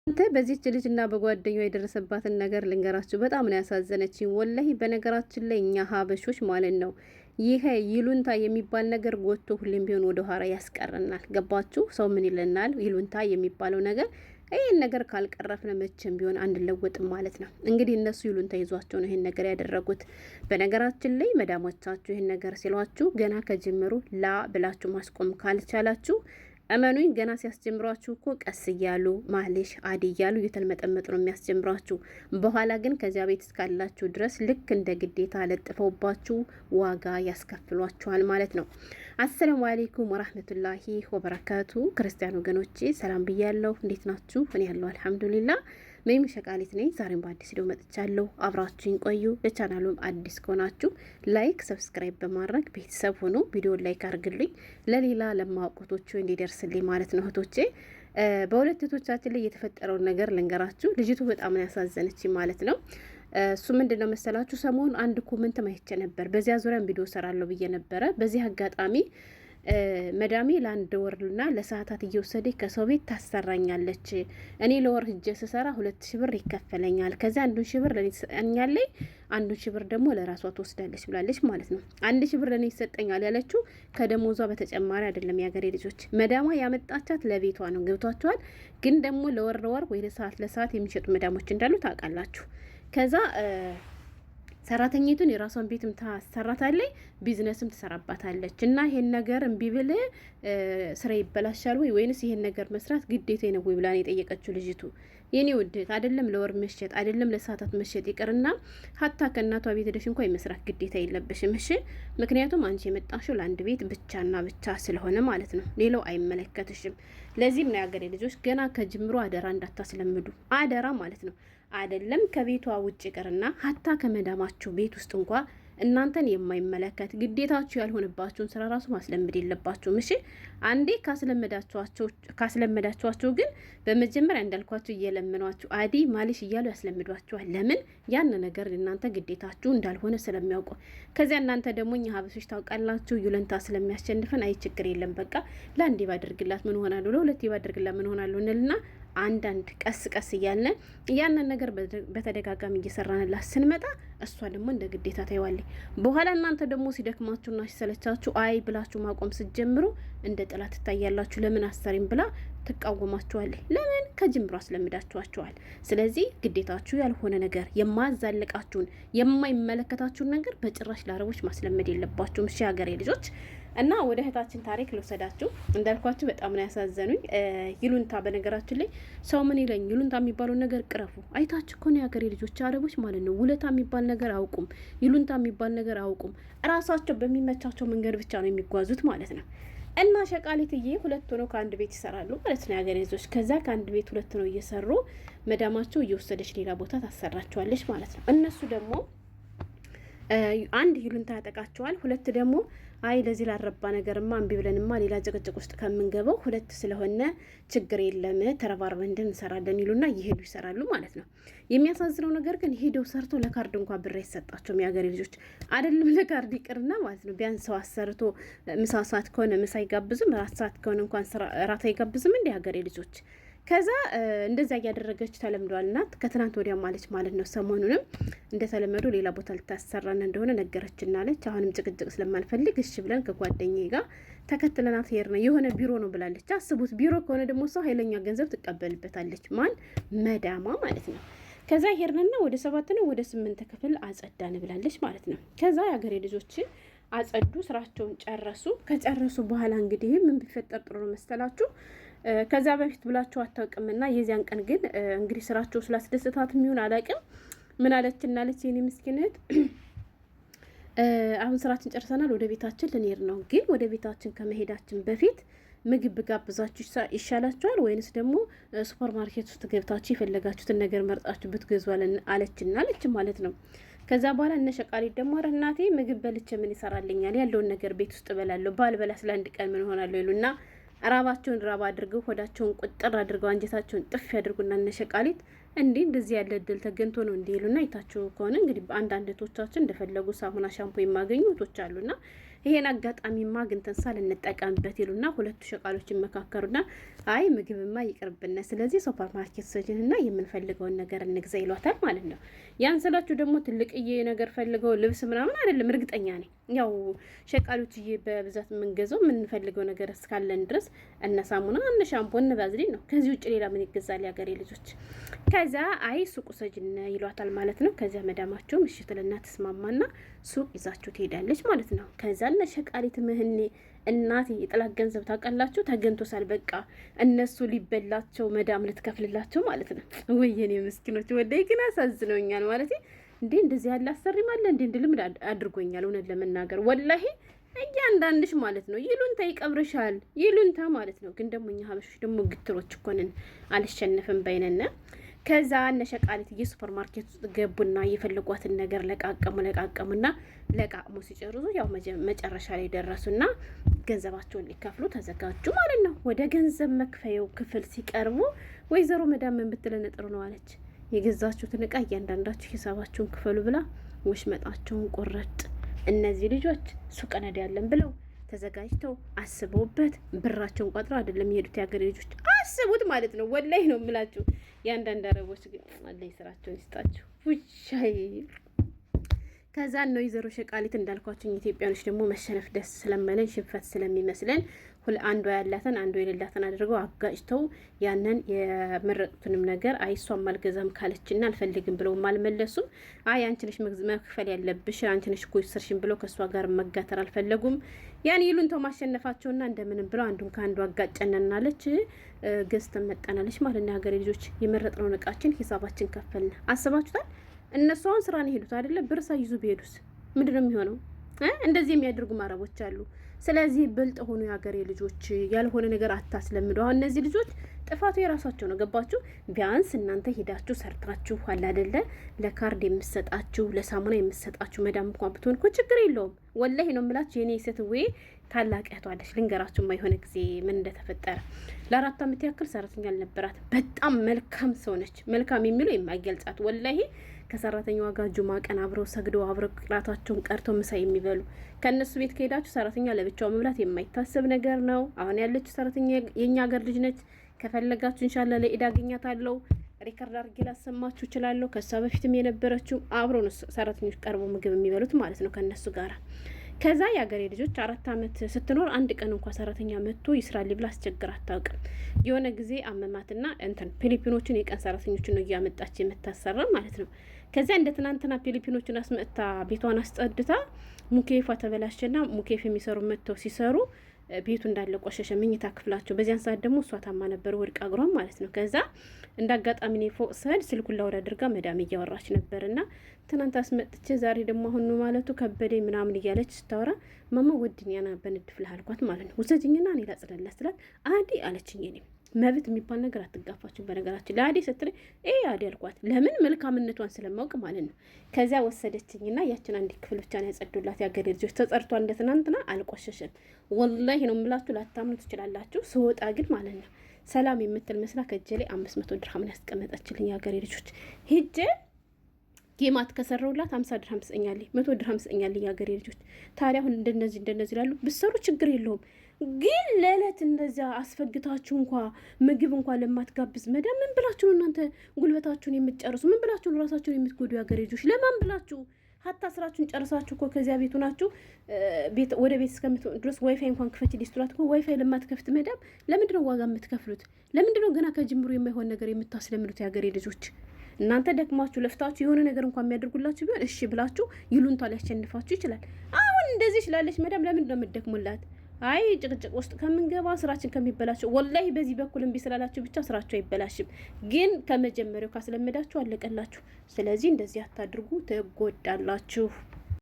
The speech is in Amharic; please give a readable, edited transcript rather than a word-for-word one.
አንተ በዚህች ልጅና በጓደኛዋ የደረሰባትን ነገር ልንገራችሁ። በጣም ነው ያሳዘነችኝ ወላሂ። በነገራችን ላይ እኛ ሀበሾች ማለት ነው ይሄ ይሉንታ የሚባል ነገር ጎቶ ሁሌም ቢሆን ወደ ኋላ ያስቀረናል። ገባችሁ? ሰው ምን ይለናል? ይሉንታ የሚባለው ነገር ይህን ነገር ካልቀረፍነ መቼም ቢሆን አንለወጥም ማለት ነው። እንግዲህ እነሱ ይሉንታ ይዟቸው ነው ይህን ነገር ያደረጉት። በነገራችን ላይ መዳሞቻችሁ ይህን ነገር ሲሏችሁ ገና ከጅምሩ ላ ብላችሁ ማስቆም ካልቻላችሁ እመኑኝ ገና ሲያስጀምሯችሁ እኮ ቀስ እያሉ ማሌሽ አዲ እያሉ እየተልመጠመጡ ነው የሚያስጀምሯችሁ። በኋላ ግን ከዚያ ቤት እስካላችሁ ድረስ ልክ እንደ ግዴታ ለጥፈውባችሁ ዋጋ ያስከፍሏችኋል ማለት ነው። አሰላሙ አሌይኩም ወራህመቱላሂ ወበረካቱ። ክርስቲያን ወገኖቼ ሰላም ብያለሁ። እንዴት ናችሁ? እኔ ያለው አልሐምዱሊላህ ሜም ሸቃሊት ነኝ። ዛሬም በአዲስ ቪዲዮ መጥቻለሁ። አብራችሁኝ ቆዩ። ለቻናሉም አዲስ ከሆናችሁ ላይክ፣ ሰብስክራይብ በማድረግ ቤተሰብ ሆኖ ቪዲዮን ላይክ አድርግልኝ ለሌላ ለማውቁቶቹ እንዲደርስልኝ ማለት ነው። እህቶቼ በሁለት እህቶቻችን ላይ የተፈጠረውን ነገር ልንገራችሁ። ልጅቱ በጣም ነው ያሳዘነች ማለት ነው። እሱ ምንድን ነው መሰላችሁ? ሰሞኑን አንድ ኮመንት ማይቼ ነበር። በዚያ ዙሪያም ቪዲዮ ሰራለሁ ብዬ ነበረ። በዚህ አጋጣሚ መዳሜ ለአንድ ወርና ለሰዓታት እየወሰደ ከሰው ቤት ታሰራኛለች። እኔ ለወር ሂጄ ስሰራ 2000 ብር ይከፈለኛል። ከዚያ 1000 ብር ለኔ ትሰጠኛለች፣ 1000 ብር ደግሞ ለራሷ ትወስዳለች ብላለች ማለት ነው። 1000 ብር ለኔ ይሰጠኛል ያለችው ከደሞዟ በተጨማሪ አይደለም። ያገሬ ልጆች መዳሟ ያመጣቻት ለቤቷ ነው። ገብቷቸዋል። ግን ደግሞ ለወር ወይ ለሰዓት የሚሸጡ መዳሞች እንዳሉ ታውቃላችሁ። ከዛ ሰራተኛቱን የራሷን ቤትም ታሰራታለች፣ ቢዝነስም ትሰራባታለች። እና ይሄን ነገር እምቢ ብል ስራ ይበላሻል ወይንስ ይሄን ነገር መስራት ግዴታ ነው ወይ ብላ ነው የጠየቀችው ልጅቱ። የኔ ውድት አይደለም ለወር መሸጥ አይደለም ለሰዓታት መሸጥ ይቅርና ሀታ ከእናቷ ቤት ሄደሽ እንኳን የመስራት ግዴታ የለብሽም። እሺ፣ ምክንያቱም አንቺ የመጣሽው ለአንድ ቤት ብቻና ብቻ ስለሆነ ማለት ነው። ሌላው አይመለከትሽም። ለዚህም ነው ያገሬ ልጆች ገና ከጅምሮ አደራ እንዳታስለምዱ፣ አደራ ማለት ነው። አይደለም ከቤቷ ውጭ ይቅርና ሀታ ከመዳማችሁ ቤት ውስጥ እንኳ እናንተን የማይመለከት ግዴታችሁ ያልሆነባችሁን ስራ ራሱ ማስለመድ የለባችሁም። እሺ፣ አንዴ ካስለመዳችኋቸው ግን በመጀመሪያ እንዳልኳችሁ እየለመኗችሁ አዲ ማሊሽ እያሉ ያስለምዷችኋል። ለምን? ያን ነገር እናንተ ግዴታችሁ እንዳልሆነ ስለሚያውቁ። ከዚያ እናንተ ደግሞ እኛ ሀበሶች ታውቃላችሁ ዩለንታ ስለሚያስሸንፈን አይ ችግር የለም በቃ ለአንዴ ባደርግላት ምን ሆናለሁ፣ ለሁለቴ ባደርግላት ምን ሆናለሁ እንልና አንዳንድ ቀስ ቀስ እያልን ያንን ነገር በተደጋጋሚ እየሰራንላት ስንመጣ እሷ ደግሞ እንደ ግዴታ ታይዋለች። በኋላ እናንተ ደግሞ ሲደክማችሁና ሲሰለቻችሁ አይ ብላችሁ ማቆም ስትጀምሩ እንደ ጥላት ትታያላችሁ። ለምን አሰሪም ብላ ትቃወማችኋለች። ለምን? ከጅምሩ አስለምዳችኋቸዋል። ስለዚህ ግዴታችሁ ያልሆነ ነገር የማዛልቃችሁን የማይመለከታችሁን ነገር በጭራሽ ለአረቦች ማስለመድ የለባችሁም። እሺ ሀገሬ ልጆች እና ወደ እህታችን ታሪክ ልውሰዳችሁ። እንዳልኳችሁ በጣም ነው ያሳዘኑኝ። ይሉንታ በነገራችን ላይ ሰው ምን ይለኝ ይሉንታ የሚባለው ነገር ቅረፉ። አይታችሁ እኮ ነው የሀገሬ ልጆች አረቦች ማለት ነው ውለታ የሚባል ነገር አያውቁም፣ ይሉንታ የሚባል ነገር አያውቁም። እራሳቸው በሚመቻቸው መንገድ ብቻ ነው የሚጓዙት ማለት ነው። እና ሸቃሊትዬ ሁለት ሆነው ከአንድ ቤት ይሰራሉ ማለት ነው የሀገሬ ልጆች። ከዛ ከአንድ ቤት ሁለት ነው እየሰሩ መዳማቸው እየወሰደች ሌላ ቦታ ታሰራቸዋለች ማለት ነው። እነሱ ደግሞ አንድ ይሉንታ ያጠቃቸዋል፣ ሁለት ደግሞ አይ ለዚህ ላረባ ነገርማ እምቢ ብለንማ ሌላ ጭቅጭቅ ውስጥ ከምንገባው ሁለት ስለሆነ ችግር የለም ተረባርበን እንሰራለን ይሉና እየሄዱ ይሰራሉ ማለት ነው። የሚያሳዝነው ነገር ግን ሄደው ሰርቶ ለካርድ እንኳን ብር አይሰጣቸውም የሀገሬ ልጆች። አይደለም ለካርድ ይቅርና ማለት ነው ቢያንስ ሰው አሰርቶ ምሳ ሰዓት ከሆነ ምሳ አይጋብዝም፣ ራት ሰዓት ከሆነ እንኳን ራት አይጋብዝም እንደ ሀገሬ ልጆች። ከዛ እንደዛ እያደረገች ተለምዷል። ናት ከትናንት ወዲያ ማለች ማለት ነው። ሰሞኑንም እንደተለመዱ ሌላ ቦታ ልታሰራን እንደሆነ ነገረችና አለች። አሁንም ጭቅጭቅ ስለማንፈልግ እሺ ብለን ከጓደኛዬ ጋር ተከትለናት ሄር ነው የሆነ ቢሮ ነው ብላለች። አስቡት፣ ቢሮ ከሆነ ደግሞ ሰው ኃይለኛ ገንዘብ ትቀበልበታለች። ማን? መዳማ ማለት ነው። ከዛ ሄርንና ወደ 7 ነው ወደ 8 ክፍል አጸዳን ብላለች ማለት ነው። ከዛ የሀገሬ ልጆችን አጸዱ፣ ስራቸውን ጨረሱ። ከጨረሱ በኋላ እንግዲህ ምን ቢፈጠር ጥሩ ነው መሰላችሁ? ከዛ በፊት ብላችሁ አታውቅምና የዚያን ቀን ግን እንግዲህ ስራቸው ስላስደስታት የሚሆን አላውቅም ምን አለችና አለች የኔ ምስኪነት አሁን ስራችን ጨርሰናል፣ ወደ ቤታችን ልንሄድ ነው። ግን ወደ ቤታችን ከመሄዳችን በፊት ምግብ ጋብዛችሁ ይሻላችኋል ወይንስ ደግሞ ሱፐር ማርኬት ውስጥ ገብታችሁ የፈለጋችሁትን ነገር መርጣችሁ ብትገዙ አለችና አለች ማለት ነው። ከዛ በኋላ እነ ሸቃሊት ደግሞ ኧረ እናቴ ምግብ በልቼ ምን ይሰራልኛል ያለውን ነገር ቤት ውስጥ እበላለሁ፣ ባልበላ ስለ አንድ ቀን ምን ሆናለሁ ይሉና ራባቸውን ራባ አድርገው ሆዳቸውን ቁጥር አድርገው አንጀታቸውን ጥፍ ያድርጉና እነ ሸቃሊት እንደዚህ ያለ እድል ተገንቶ ነው እንዲሉና አይታችሁ ከሆነ እንግዲህ በአንዳንድ እህቶቻችን እንደፈለጉ ሳሙና ሻምፖ የማገኙ እህቶች አሉና ይሄን አጋጣሚማ ግን ተንሳ ልንጠቀምበት ይሉና ሁለቱ ሸቃሎች ይመካከሩና አይ ምግብማ ይቅርብና ስለዚህ ሱፐር ማርኬት ሰጅንና የምንፈልገውን ነገር እንግዛ ይሏታል ማለት ነው። ያን ስላችሁ ደግሞ ትልቅዬ ነገር ፈልገው ልብስ ምናምን አይደለም፣ እርግጠኛ ነኝ ያው ሸቃሎችዬ በብዛት የምንገዛው የምንፈልገው ነገር እስካለን ድረስ እነ ሳሙና እነ ሻምፖ እነ ባዝሊን ነው። ከዚህ ውጭ ሌላ ምን ይገዛል ያገሬ ልጆች? ከዛ አይ ሱቁ ሰጅን ይሏታል ማለት ነው። ከዚያ መዳማቸው ምሽትልና ተስማማና ሱቅ ይዛችሁ ትሄዳለች ማለት ነው። ከዛ እነ ሸቃሊት ምህኔ እናቴ የጥላት ገንዘብ ታውቃላችሁ ተገንቶሳል። በቃ እነሱ ሊበላቸው መዳም ልትከፍልላቸው ማለት ነው። ወየኔ ምስኪኖች ወደይ ግን አሳዝነውኛል ማለት እንዴ እንደዚህ ያለ አሰሪማለ እንዴ እንድልም አድርጎኛል። እውነት ለመናገር ወላሂ እያንዳንድሽ ማለት ነው ይሉንታ ይቀብርሻል፣ ይሉንታ ማለት ነው። ግን ደግሞ እኛ ሀበሾች ደግሞ ግትሮች እኮ ነን፣ አልሸነፍም በይነና ከዛ እነ ሸቃሊት የሱፐር ማርኬት ውስጥ ገቡና የፈለጓትን ነገር ለቃቀሙና ለቃቅሙ ሲጨርሱ ያው መጨረሻ ላይ ደረሱና ገንዘባቸውን ሊከፍሉ ተዘጋጁ ማለት ነው። ወደ ገንዘብ መክፈያው ክፍል ሲቀርቡ ወይዘሮ መዳም ምን ብትለን ጥሩ ነው አለች። የገዛችሁትን እቃ እያንዳንዳችሁ ሂሳባችሁን ክፈሉ ብላ ወሽመጣቸውን ቆረጥ። እነዚህ ልጆች ሱቅ ነዳለን ብለው ተዘጋጅተው አስበውበት ብራቸውን ቆጥረው አይደለም የሄዱት። ያገሬ ልጆች አስቡት ማለት ነው። ወላይ ነው የምላችሁ። የአንዳንድ አረቦች ግን አላህ ስራቸውን ይስጣችሁ። ውሻይ ከዛ ነው ወይዘሮ ሸቃሊት እንዳልኳችሁ ኢትዮጵያኖች ደግሞ መሸነፍ ደስ ስለማይለን ሽንፈት ስለሚመስለን አንዷ ያላትን አንዷ የሌላትን አድርገው አጋጭተው ያንን የመረጡትንም ነገር አይ እሷም አልገዛም ካለችና አልፈልግም ብለው አልመለሱም። አይ አንቺ ነሽ መክፈል ያለብሽ አንቺ ነሽ እኮ ይሰርሽን ብለው ከሷ ጋር መጋተር አልፈለጉም። ያን ይሉንተው ማሸነፋቸውና እንደምንም ብለው አንዱን ከአንዱ አጋጨነናለች ገዝተን መጣናለች ማለት ነው። ሀገሬ ልጆች የመረጥነውን እቃችን ሂሳባችን ከፈልን። አስባችሁታል? እነሱ አሁን ስራ ነው ሄዱት አይደለ? ብር ሳይዙ ቢሄዱስ ምንድነው የሚሆነው? እንደዚህ የሚያደርጉ ማረቦች አሉ። ስለዚህ ብልጥ ሆኑ የሀገሬ ልጆች፣ ያልሆነ ነገር አታስለምዱ። አሁን እነዚህ ልጆች ጥፋቱ የራሳቸው ነው። ገባችሁ? ቢያንስ እናንተ ሄዳችሁ ሰርታችሁ አለ አይደለ ለካርድ የምሰጣችሁ ለሳሙና የምሰጣችሁ መዳም እንኳን ብትሆን እኮ ችግር የለውም። ወላሂ ነው የምላችሁ። የኔ ሴትዌ ታላቅ እህቷለች። ልንገራችሁ የሆነ ጊዜ ምን እንደተፈጠረ። ለ4 ዓመት ያክል ሰራተኛ አልነበራት። በጣም መልካም ሰው ነች። መልካም የሚለው የማይገልጻት ወላሂ ከሰራተኛዋ ጋር ጁማ ቀን አብረው ሰግደው አብረው ቅራታቸውን ቀርተው ምሳ የሚበሉ ከእነሱ ቤት ከሄዳችሁ ሰራተኛ ለብቻው መብላት የማይታሰብ ነገር ነው። አሁን ያለችው ሰራተኛ የኛ ሀገር ልጅ ነች። ከፈለጋችሁ ኢንሻአላህ ለኢድ አገኛታለሁ፣ ሪከርድ አድርጌ ላሰማችሁ እችላለሁ። ከሷ በፊትም የነበረችው አብረው ነው ሰራተኞች ቀርበው ምግብ የሚበሉት ማለት ነው ከነሱ ጋር። ከዛ የሀገሬ ልጆች 4 ዓመት ስትኖር አንድ ቀን እንኳን ሰራተኛ መጥቶ ይስራል ብላ አስቸግር አታውቅም። የሆነ ጊዜ አመማትና ፊሊፒኖችን የቀን ሰራተኞችን ነው እያመጣች የምታሰራ ማለት ነው። ከዚያ እንደ ትናንትና ፊሊፒኖችን አስመጥታ ቤቷን አስጸድታ ሙኬፏ ተበላሸና ሙኬፍ የሚሰሩ መጥተው ሲሰሩ ቤቱ እንዳለ ቆሸሸ፣ መኝታ ክፍላቸው። በዚያን ሰዓት ደግሞ እሷ ታማ ነበር ወድቃ እግሯን ማለት ነው። ከዛ እንዳጋጣሚ ነው ፎቅ ስሄድ ስልኩን ላውራ አድርጋ መዳም እያወራች ነበርና ትናንት አስመጥቼ ዛሬ ደግሞ አሁን ማለቱ ከበደኝ ምናምን እያለች ስታወራ ማማ ወድኛና በንድፍ ልሃልኳት ማለት ነው። ውሰጅኝና እኔ ላጽዳላት ስላት አዲ አለችኝ። እኔ መብት የሚባል ነገር አትጋፋችሁ። በነገራችን ለአዲ ስትለኝ አዲ አልኳት። ለምን መልካምነቷን ስለማውቅ ማለት ነው። ከዚያ ወሰደችኝና ያችን አንድ ክፍል ብቻ ነው ያጸዱላት። ያገሬ ልጆች ተጸድቷል፣ እንደ ትናንትና አልቆሸሸም። ወላሂ ነው የምላችሁ፣ ላታምኑ ትችላላችሁ። ስወጣ ግን ማለት ነው ሰላም የምትል መስላ ከእጄ ላይ 500 ድርሃም ያስቀመጠችልኝ ያገሬ ልጆች። ሂጄ ጌማት ከሰራውላት 50 ድርሃም ስጠኛለኝ፣ 100 ድርሃም ስጠኛለኝ ያገሬ ልጆች። ታዲያ አሁን እንደነዚህ ላሉ ብሰሩ ችግር የለውም። ግን ለዕለት እንደዚያ አስፈግታችሁ ምግብ ለማትጋብዝ መዳም ምን ብላችሁ ነው እናንተ ጉልበታችሁን የምትጨርሱ? ምን ብላችሁ ነው ራሳችሁን የምትጎዱ? ያገሬ ልጆች ለማን ብላችሁ? ሀታ ስራችሁን ጨርሳችሁ እኮ ከዚያ ቤቱ ናችሁ ወደ ቤት እስከምትሆኑ ድረስ ዋይፋይ እንኳን ክፈች ሊስትራት እኮ ዋይፋይ ለማትከፍት መዳም ለምንድነው ዋጋ የምትከፍሉት? ለምንድነው ገና ከጅምሩ የማይሆን ነገር የምታስለምዱት? ያገሬ ልጆች እናንተ ደክማችሁ ለፍታችሁ የሆነ ነገር እንኳን የሚያደርጉላችሁ ቢሆን እሺ ብላችሁ ይሉንታ ሊያሸንፋችሁ ይችላል። አሁን እንደዚህ ስላለች መዳም ለምንድነው የምትደክሙላት? አይ ጭቅጭቅ ውስጥ ከምንገባ ስራችን ከሚበላቸው ወላሂ በዚህ በኩል እምቢ ስላላችሁ ብቻ ስራችሁ አይበላሽም። ግን ከመጀመሪያው ካስለመዳችሁ አለቀላችሁ። ስለዚህ እንደዚህ አታድርጉ፣ ትጎዳላችሁ።